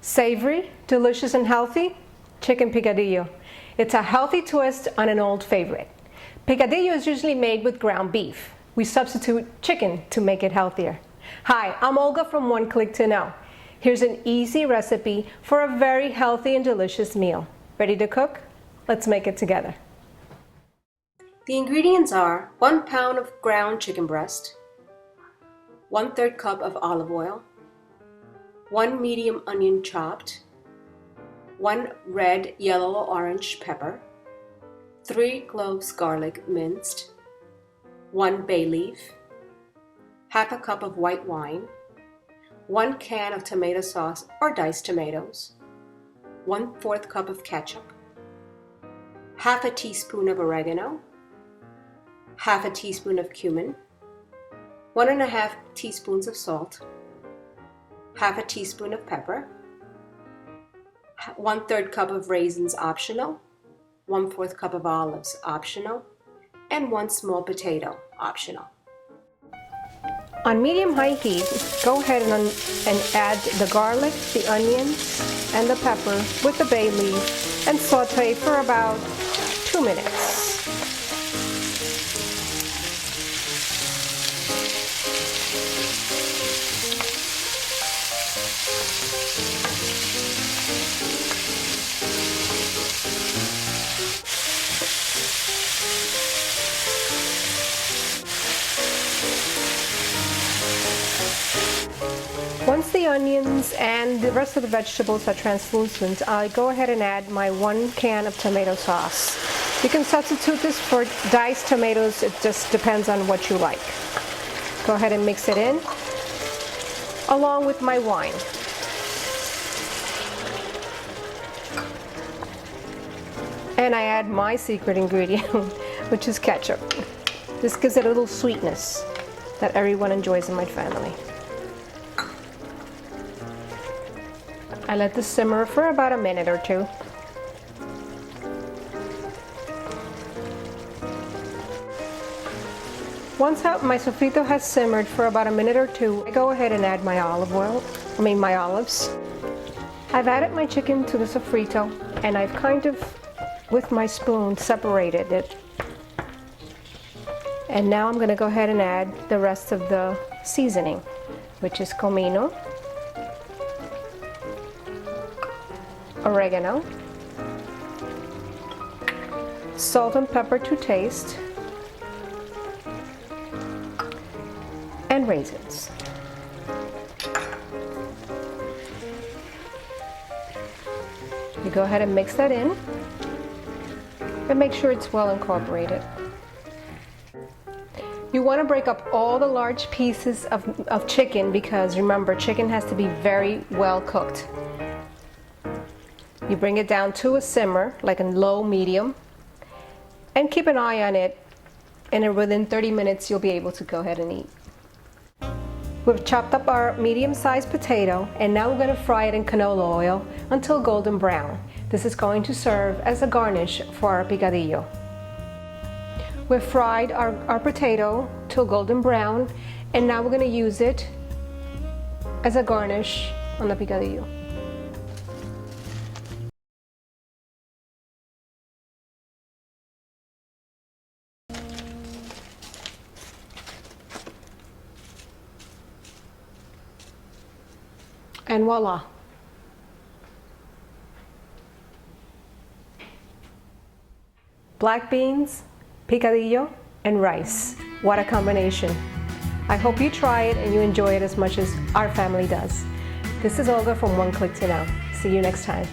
Savory, delicious and healthy, chicken picadillo. It's a healthy twist on an old favorite. Picadillo is usually made with ground beef. We substitute chicken to make it healthier. Hi, I'm Olga from One Click to Know. Here's an easy recipe for a very healthy and delicious meal. Ready to cook? Let's make it together. The ingredients are 1 pound of ground chicken breast, 1/3 cup of olive oil, 1 medium onion chopped, 1 red, yellow, or orange pepper, 3 cloves garlic minced, 1 bay leaf, half a cup of white wine, 1 can of tomato sauce or diced tomatoes, 1/4 cup of ketchup, half a teaspoon of oregano, half a teaspoon of cumin, 1½ teaspoons of salt, half a teaspoon of pepper, 1/3 cup of raisins optional, 1/4 cup of olives optional, and 1 small potato optional. On medium-high heat, go ahead and add the garlic, the onions, and the pepper with the bay leaf and saute for about 2 minutes. Once the onions and the rest of the vegetables are translucent, I go ahead and add my 1 can of tomato sauce. You can substitute this for diced tomatoes, it just depends on what you like. Go ahead and mix it in, along with my wine. And I add my secret ingredient, which is ketchup. This gives it a little sweetness that everyone enjoys in my family. I let this simmer for about a minute or two. Once my sofrito has simmered for about a minute or two, I go ahead and add my my olives. I've added my chicken to the sofrito and I've kind of, with my spoon, separated it. And now I'm going to go ahead and add the rest of the seasoning, which is comino, oregano, salt and pepper to taste, and raisins. You go ahead and mix that in and make sure it's well incorporated. You want to break up all the large pieces of chicken because remember, chicken has to be very well cooked. You bring it down to a simmer, like a low medium, and keep an eye on it, and within 30 minutes you'll be able to go ahead and eat. We've chopped up our medium-sized potato, and now we're going to fry it in canola oil until golden brown. This is going to serve as a garnish for our picadillo. We've fried our potato till golden brown, and now we're going to use it as a garnish on the picadillo. And voila! Black beans, picadillo, and rice. What a combination. I hope you try it and you enjoy it as much as our family does. This is Olga from One Click to Know. See you next time.